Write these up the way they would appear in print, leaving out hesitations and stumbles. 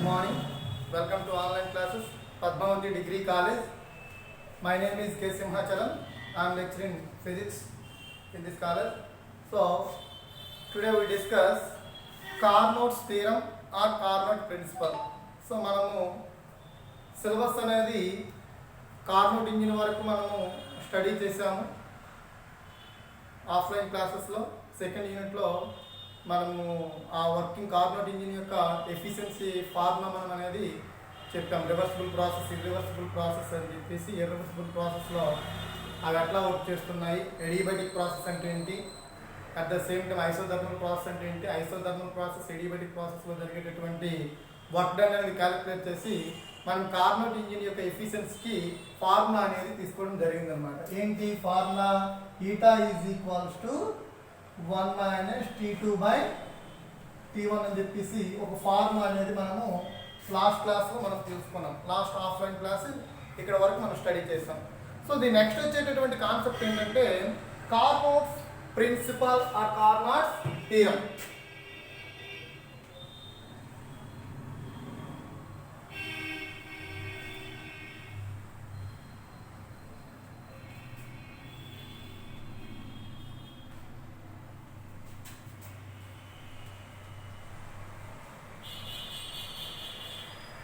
Good morning. Welcome to online classes, Padmavati Degree College. My name is K. Simhachalam. I am lecturing physics in this college. So, today we discuss Carnot's theorem or Carnot principle. So, మనము syllabus అనేది Carnot engine వరకు మనము study చేసాము offline క్లాసెస్లో. Second యూనిట్లో మనము ఆ working Carnot engine యొక్క ఎఫిషియన్సీ ఫార్ములా మనం అనేది చెప్పాం. రివర్సిబుల్ ప్రాసెస్, ఇర్రివర్సిబుల్ ప్రాసెస్ అని చెప్పేసి ఇర్రివర్సిబుల్ ప్రాసెస్లో అవి ఎట్లా వర్క్ చేస్తున్నాయి, ఎడియాబాటిక్ ప్రాసెస్ అంటే ఏంటి, at the same time isothermal process అంటే ఏంటి, ఐసోథర్మల్ ప్రాసెస్ ఎడియాబాటిక్ ప్రాసెస్లో జరిగేటటువంటి వర్క్ డన్ అనేది క్యాలిక్యులేట్ చేసి మనం కార్నోట్ ఇంజిన్ యొక్క ఎఫిషియన్సీకి ఫార్ములా అనేది తీసుకోవడం జరిగిందనమాట. ఏంటి formula? Eta is equals to 1 - T2/T1 అని చెప్పేసి ఒక ఫార్ములా అనేది మనము లాస్ట్ క్లాస్లో మనం తెలుసుకున్నాం. లాస్ట్ ఆఫ్లైన్ క్లాస్ ఇక్కడ వరకు మనం స్టడీ చేస్తాం. సో ది నెక్స్ట్ వచ్చేటటువంటి కాన్సెప్ట్ ఏంటంటే Carnot's principle or Carnot's theorem.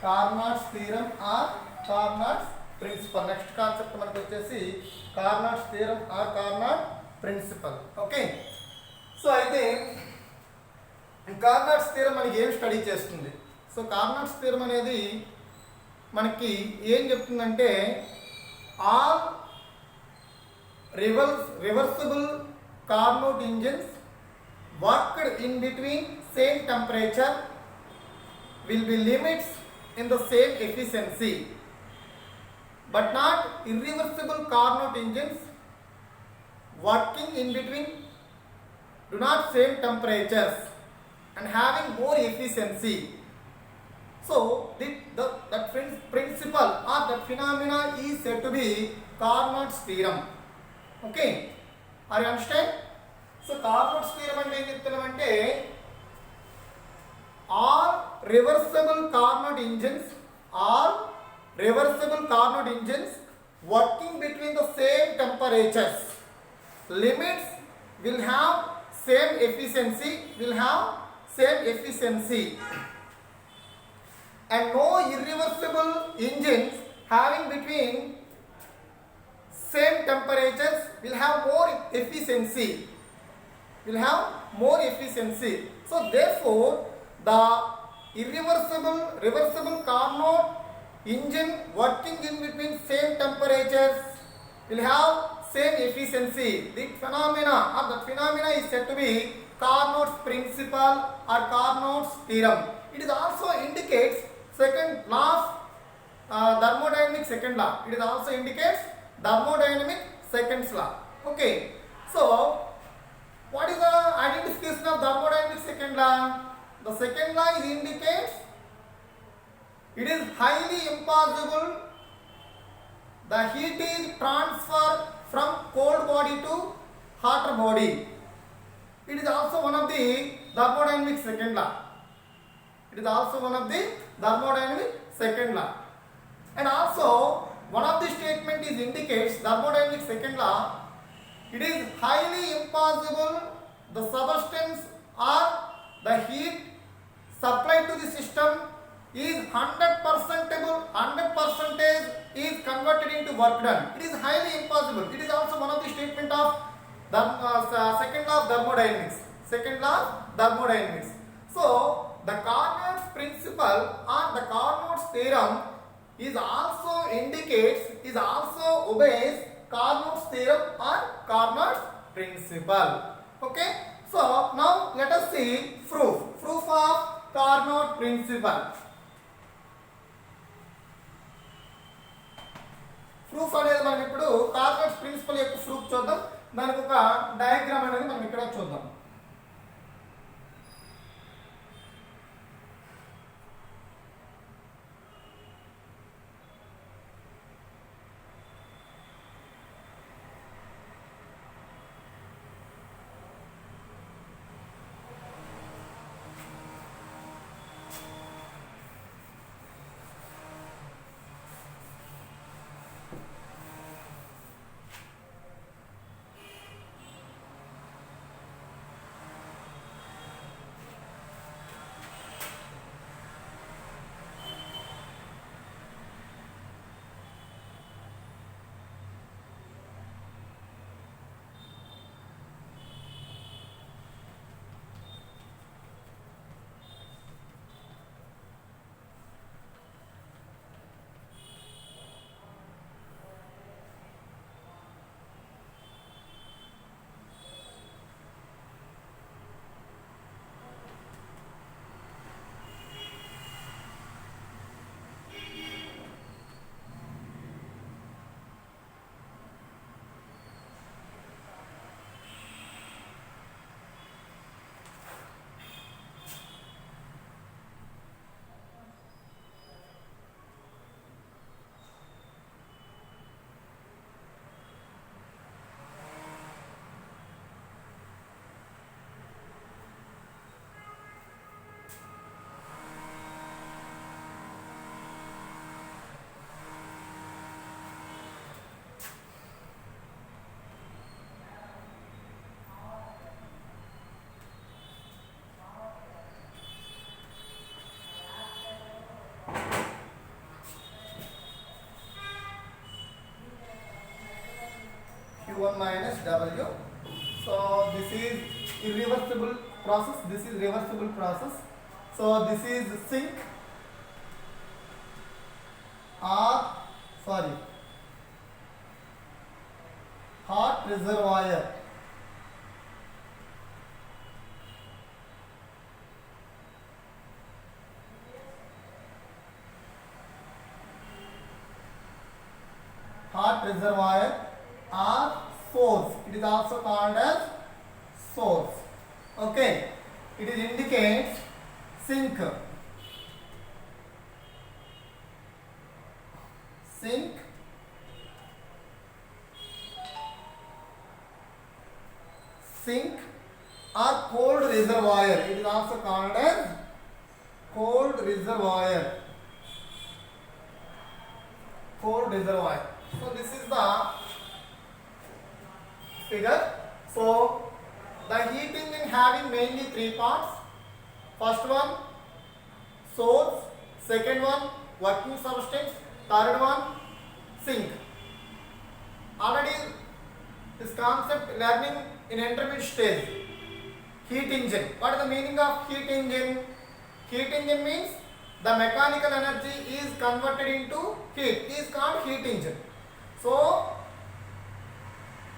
Carnot's theorem or Carnot's principle. Next concept మనకు వచ్చేసి Carnot's theorem or Carnot principle. Okay, so అయితే కార్నాట్స్ థియరం మనకి ఏం స్టడీ చేస్తుంది? సో కార్నాట్స్ థియరం అనేది మనకి ఏం చెప్తుందంటే all reversible Carnot engines worked in between same temperature will be limits in the same efficiency, but not irreversible Carnot engines working in between do not same temperatures and having more efficiency. So that principle or that phenomena is said to be Carnot's theorem. Okay, are you understand? So Carnot's theorem అంటే ఏం చెప్తున్నామంటే all reversible Carnot engines working between the same temperatures, limits will have same efficiency, and no irreversible engines having between same temperatures will have more efficiency. So therefore the reversible Carnot engine working in between same temperatures will have same efficiency. The phenomena is said to be Carnot's principle or Carnot's theorem. It is also indicates second law of thermodynamic second law. It is also indicates thermodynamic seconds law. Okay, so what is the identification of thermodynamic second law? The second law indicates it is highly impossible the heat is transferred from cold body to hotter body. It is also one of the thermodynamic second law. And also one of the statement is indicates thermodynamic second law. It is highly impossible the substance or the heat supplied to the system is 100% is converted into work done. It is highly impossible. It is also one of the statement of the second law of thermodynamics. So the Carnot's principle or the Carnot's theorem is also obeys Carnot's theorem or Carnot's principle. Okay, so now let us see proof of Carnot principle. Proof అనేది మనం ఇప్పుడు Carnot principal యొక్క proof చూద్దాం. దానికి ఒక diagram అనేది మనం ఇక్కడ చూద్దాం. Q1 minus W. So this is irreversible process. This is reversible process. So this is sink or hot reservoir. Hot reservoir or source. It is also called as source. Okay. It is indicates sink. Sink or cold reservoir. It is also called as cold reservoir. Cold reservoir. So this is the figure. So the heat engine having mainly three parts. First one source, second one working substance, third one sink. Already this concept learning in intermediate stage. Heat engine. What is the meaning of heat engine? Heat engine means the mechanical energy is converted into heat. It is called heat engine. So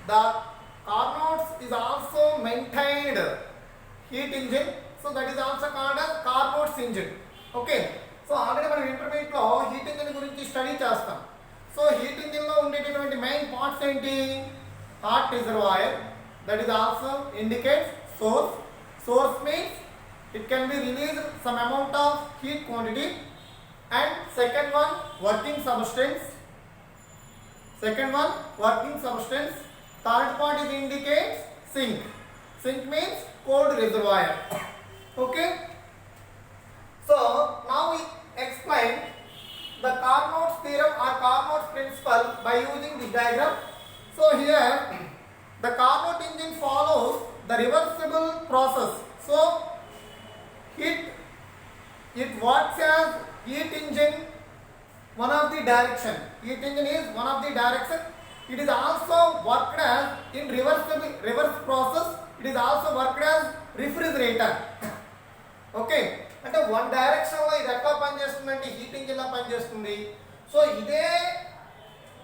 the Carnot is also maintained heat engine. So that is also called as Carnot's engine. Okay. So already మనం intermediate లో heat engine గురించి study చేస్తాం. So heat engine లో ఉండేటటువంటి main parts ఏంటి? Hot reservoir, that is also indicates source. Source means it can be released some amount of heat quantity. And second one working substance. Third part is indicates sink. Sink means cold reservoir. Okay. So now we explain the Carnot's theorem or Carnot's principle by using this diagram. So here the Carnot engine follows the reversible process. So it works as heat engine, one of the direction. Heat engine is one of the direction. It is also worked as in reverse process. It is also worked as refrigerator. Okay. అంటే one డైరెక్షన్లో ఇది ఎట్లా పనిచేస్తుందంటే heat ఇంజిన్లా పనిచేస్తుంది. So ఇదే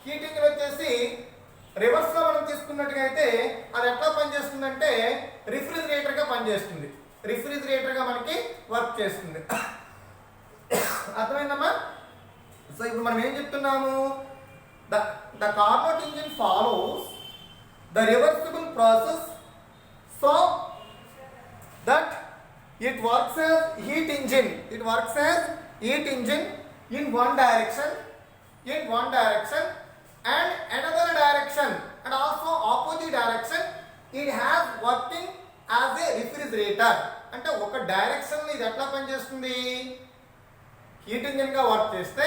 heat engine వచ్చేసి రివర్స్లో మనం తీసుకున్నట్టుగా అయితే అది ఎట్లా పనిచేస్తుందంటే రిఫ్రిజిరేటర్గా పనిచేస్తుంది. రిఫ్రిజిరేటర్గా మనకి వర్క్ చేస్తుంది. అర్థమైందమ్మా? సో ఇప్పుడు మనం ఏం చెప్తున్నాము? The Carnot engine follows the reversible process so that it works as heat engine. It works as heat engine in one direction and another direction and also opposite direction. It has working as a refrigerator. అంటే ఒక direction ఇది ఎట్లా పనిచేస్తుంది? Heat engine గా work చేస్తే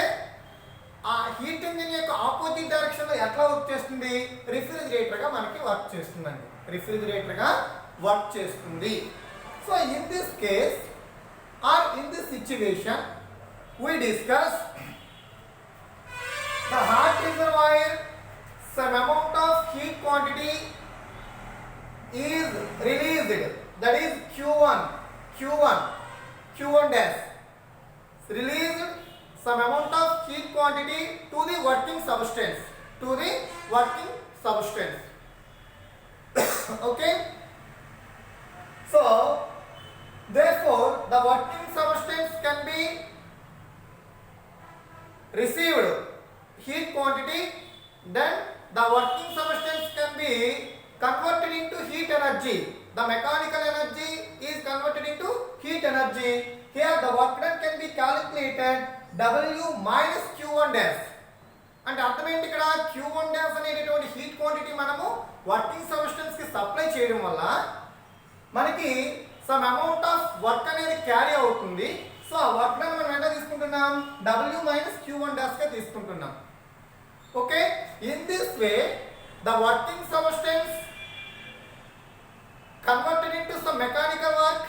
ఆ heat engine యొక్క opposite direction లో ఎట్లా వర్క్ చేస్తుంది? రిఫ్రిజిరేటర్ గా మనకి వర్క్ చేస్తుందండి. రిఫ్రిజిరేటర్ గా వర్క్ చేస్తుంది. So in this case or in this situation we discuss the hot reservoir, some amount of heat quantity is released, that is Q1 dash released some amount of heat quantity to the working substance okay. So therefore the working substance can be received heat quantity, then the working substance can be converted into heat energy. The mechanical energy is converted into heat energy. Here the work done can be calculated W minus Q1 dash. అంటే అర్థం ఏంటి? ఇక్కడ Q1 dash అనేటటువంటి heat quantity మనము working substance కి supply చేయడం వల్ల మనకి సమ్ అమౌంట్ ఆఫ్ వర్క్ అనేది క్యారీ అవుతుంది. సో ఆ వర్క్ ని మనం ఎంత తీసుకుంటున్నాం? W మైనస్ Q1 డాష్ గా తీసుకుంటున్నాం. Okay. In this way the working substance converted into some mechanical work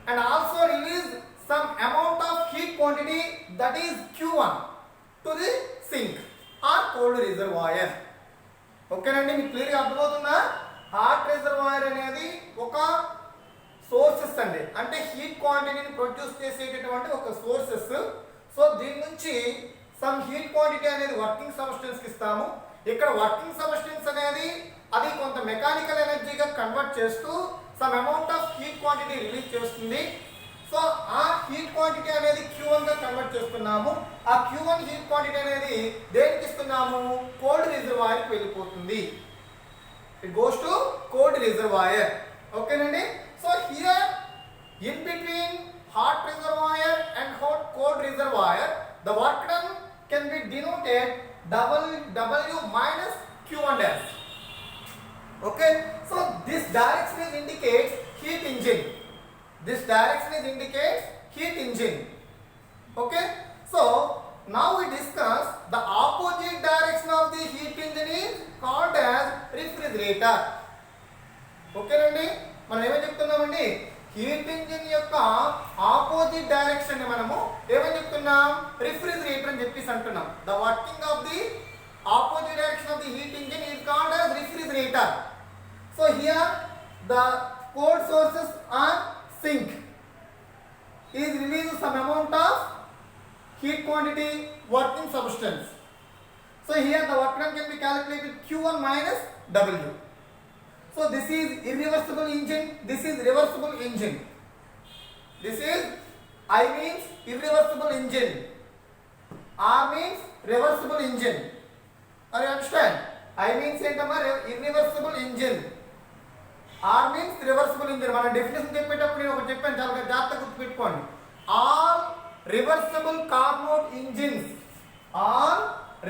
and also release some amount of heat quantity that is Q1 to the sink or cold reservoir. ఓకేనండి, మీకు క్లియర్గా అర్థమవుతుందా? Hot reservoir అనేది ఒక sources అండి, అంటే heat క్వాంటిటీని produce చేసేటటువంటి ఒక సోర్సెస్. సో దీని నుంచి సమ్ హీట్ క్వాంటిటీ అనేది వర్కింగ్ సబ్స్టెన్స్ కి ఇస్తాము. ఇక్కడ వర్కింగ్ సబ్స్టెన్స్ అనేది అది కొంత మెకానికల్ ఎనర్జీగా కన్వర్ట్ చేస్తూ some amount of heat quantity release చేస్తుంది. సో ఆ హీట్ క్వాంటిటీ అనేది Q1 గా కన్వర్ట్ చేస్తున్నాము. ఆ Q1 హీట్ క్వాంటిటీ అనేది దేనికి ఇస్తున్నాము? కోల్డ్ రిజర్వాయర్ కి వెళ్ళిపోతుంది. It goes to cold reservoir. ఓకేనండి. So here in between hot reservoir and cold reservoir, the work done can be denoted W minus Q1 dash. Okay, so this direction is indicates heat engine. This direction is indicates heat engine. Okay, so now we discuss the opposite direction of the heat engine is called as refrigerator. Okay అండి, మనం ఏమని చెప్తున్నామండి? Heat engine యొక్క opposite direction ని మనము ఏమని చెప్తున్నాం? Refrigerator అని చెప్పేసి అంటున్నాం. The working of the opposite direction of the heat engine is called as refrigerator. So here the cold sources or sink is release some amount of heat quantity working substance. So here the work done can be calculated Q1 minus W. So this is irreversible engine, this is reversible engine. This is I means irreversible engine, R means reversible engine. Are you understand? I means ఏంటమ్మా? irreversible engine, R means reversible engine. మన definition చెప్పేటప్పుడు నేను ఒకటి చెప్పాను, చాలా జాగ్రత్తగా గుర్తుపెట్టుకోండి. All reversible Carnot engines, all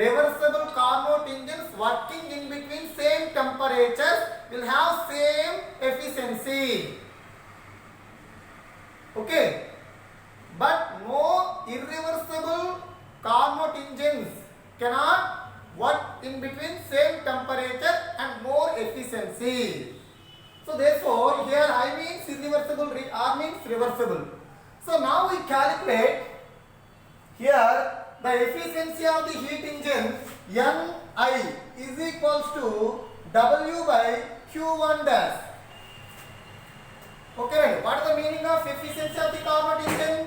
reversible Carnot engines working in between same temperatures will have same efficiency. Okay, but no irreversible Carnot engines cannot work in between same temperature and more efficiency. So therefore here I means irreversible, R means reversible. So now we calculate here the efficiency of the heat engine Ni is equals to W by Q1 dash. Okay, what is the meaning of efficiency of the Carnot engine?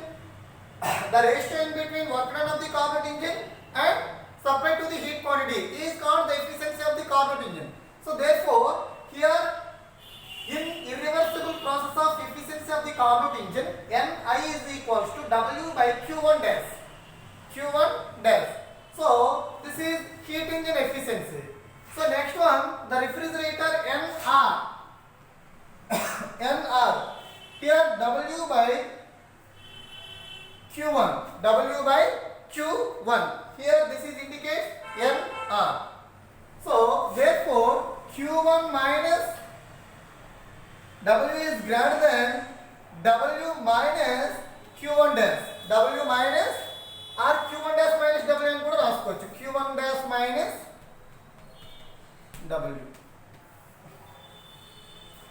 The ratio in between work done of the Carnot engine and supply to the heat quantity is called the efficiency of the Carnot engine. So therefore here in irreversible process of efficiency of the Carnot engine, Ni is equals to W by Q1 dash. Q1 dash. So this is heat engine efficiency. So next one, the refrigerator Nr. Nr. Here W by Q1. W by Q1. Here this is indicates Nr. So therefore Q1 minus W is greater than W minus Q1 dash. W minus or Q1 dash minus W అని కూడా రాసుకోవచ్చు. Q1 dash minus W.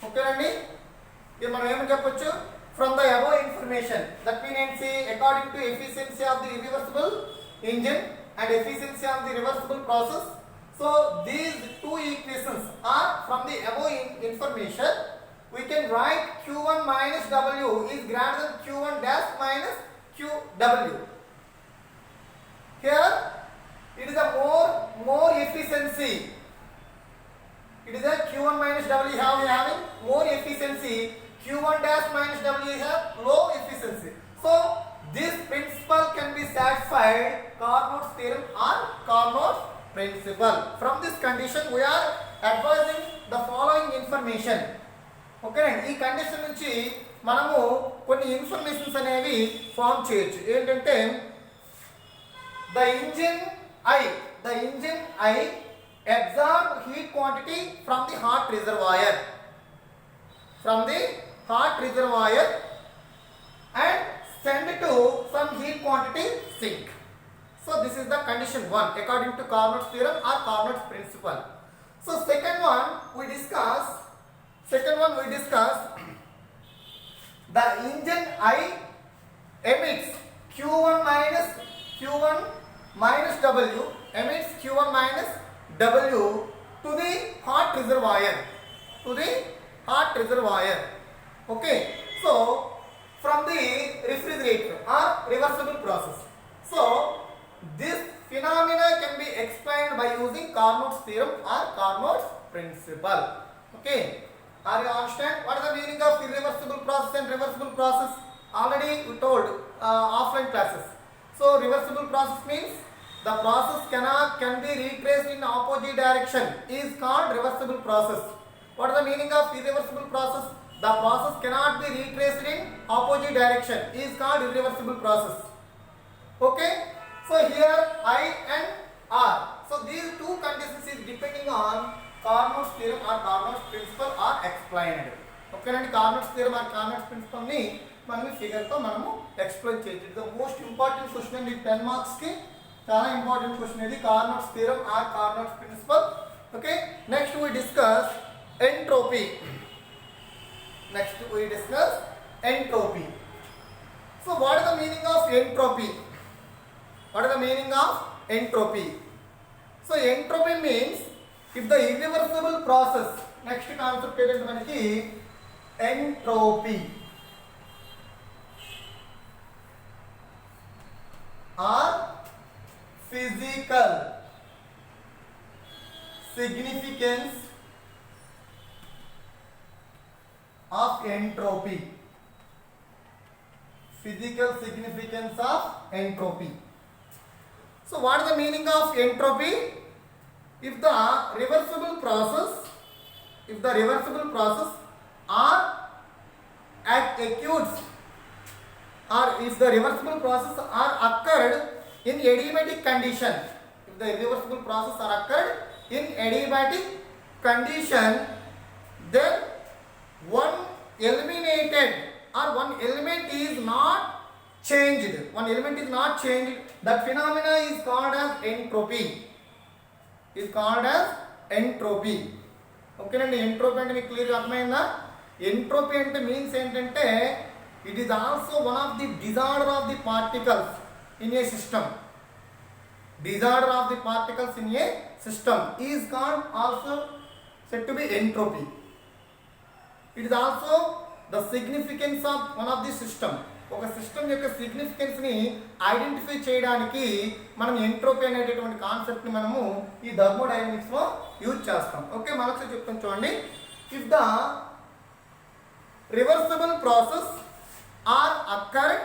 Okay అండి, ఇది మనం ఏమని చెప్పొచ్చు? From the above information, that means according to efficiency of the irreversible engine and efficiency of the reversible process. So these two equations are from the above information. We can write Q1 minus W is greater than Q1 dash minus QW. Here it is a more efficiency. It is a Q1 minus W having more efficiency. Q1 dash minus W is a low efficiency. So this principle can be satisfied Carnot's theorem or Carnot's principle. From this condition we are advising the following information. Okay అండి, ఈ condition నుంచి మనము కొన్ని informations అనేవి form చేయొచ్చు. ఏంటంటే the engine I absorb heat quantity from the hot reservoir and send to some heat quantity sink. So this is the condition 1 according to Carnot's theorem or Carnot's principle. So second one we discuss the engine I emits Q1 minus W, emits Q1 minus W to the reservoir, to the hot reservoir. Okay, so from the refrigerator or reversible process. So this phenomena can be explained by using Carnot's theorem or Carnot's principle. Okay, are you understand what is the meaning of irreversible process and reversible process? Already we told offline classes. So reversible process means the process can be retraced in opposite direction is called reversible process. What is the meaning of irreversible process? The process cannot be retraced in opposite direction is called irreversible process. Okay, so here I and R. So these two conditions is depending on Carnot's theorem or Carnot's principle are explained. Okay, and Carnot's theorem or Carnot's principle ni మనము figure తో మనము explain చేయొచ్చు. The most important question అండి 10 marks కి చాలా important question ఇది Carnot's theorem or Carnot's principle. Okay, next we discuss entropy. So what is the meaning of entropy? So entropy means if the irreversible process. Next concept ఏంటంటే మనకి entropy or physical significance of entropy. Physical significance of entropy. So what is the meaning of entropy? If the reversible process are acute, or if the reversible process are occurred in adiabatic condition, then one eliminated or one element is not changed, that phenomena is called as entropy. Okay నండి, entropy అంటే మీకు క్లియర్గా అర్థమైందా? Entropy అంటే means ఏంటంటే it is also one of the disorder of the particles in a system. Disorder of the particles in a system is called also said to be entropy. It is also the significance of one of the system. ఒక system యొక్క significance ని identify చేయడానికి మనం entropy అనేటటువంటి concept ని మనము ఈ thermodynamics లో యూజ్ చేస్తాం. ఓకే, మరొకసారి చెప్తాను చూడండి. If the reversible process are occurred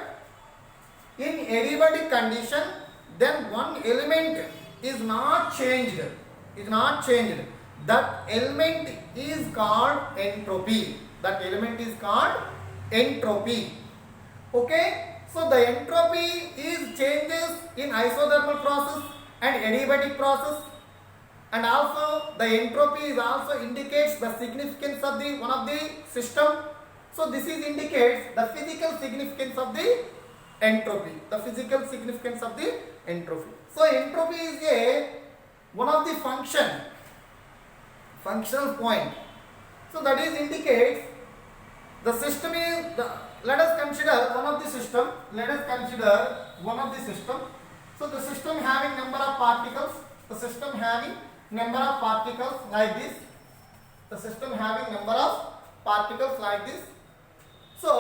in adiabatic condition, then one element is not changed, that element is called entropy. Okay, so the entropy is changes in isothermal process and adiabatic process, and also the entropy is also indicates the significance of the one of the system. So this is indicates the physical significance of the entropy. So entropy is one of the functional point. So that is indicates the system is let us consider one of the system. So the system having number of particles. Like this. So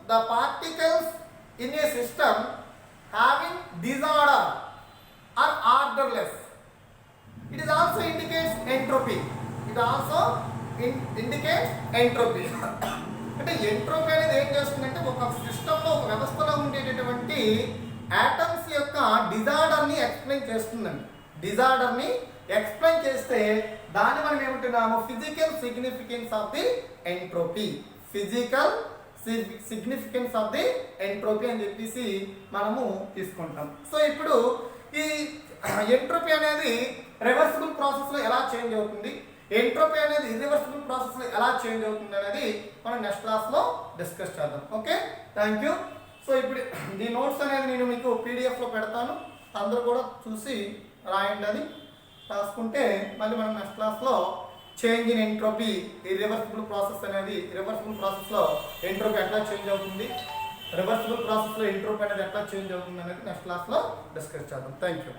the particles in a system having disorder or orderless, it is also indicates entropy. అంటే entropy అనేది ఏం చేస్తుందంటే ఒక సిస్టంలో ఒక వ్యవస్థలో ఉండేటటువంటి atoms యొక్క డిజార్డర్ని ఎక్స్ప్లెయిన్ చేస్తే దాన్ని మనం ఏమంటున్నాము physical significance of the entropy అని చెప్పేసి మనము తీసుకుంటాం. సో ఇప్పుడు ఈ ఎంట్రోపీ అనేది రివర్సిబుల్ ప్రాసెస్ లో ఎలా చేంజ్ అవుతుంది, ఎంట్రోపీ అనేది ఇర్రివర్సిబుల్ ప్రాసెస్ లో ఎలా చేంజ్ అవుతుంది అనేది మనం నెక్స్ట్ క్లాస్ లో డిస్కస్ చేద్దాం. Okay, thank you. సో ఇప్పుడు ఈ నోట్స్ అనేది నేను మీకు పీడిఎఫ్ లో పెడతాను, అందరూ కూడా చూసి రాయండి. అని రాసుకుంటే మళ్ళీ మనం నెక్స్ట్ క్లాస్లో change in entropy, irreversible process అనేది రివర్సిబుల్ ప్రాసెస్లో ఎంట్రోపీ ఎట్లా చేంజ్ అవుతుంది, రివర్సిబుల్ ప్రాసెస్లో ఎంట్రోపీ అనేది ఎట్లా చేంజ్ అవుతుంది అనేది నెక్స్ట్ క్లాస్లో డిస్కస్ చేద్దాం. Thank you.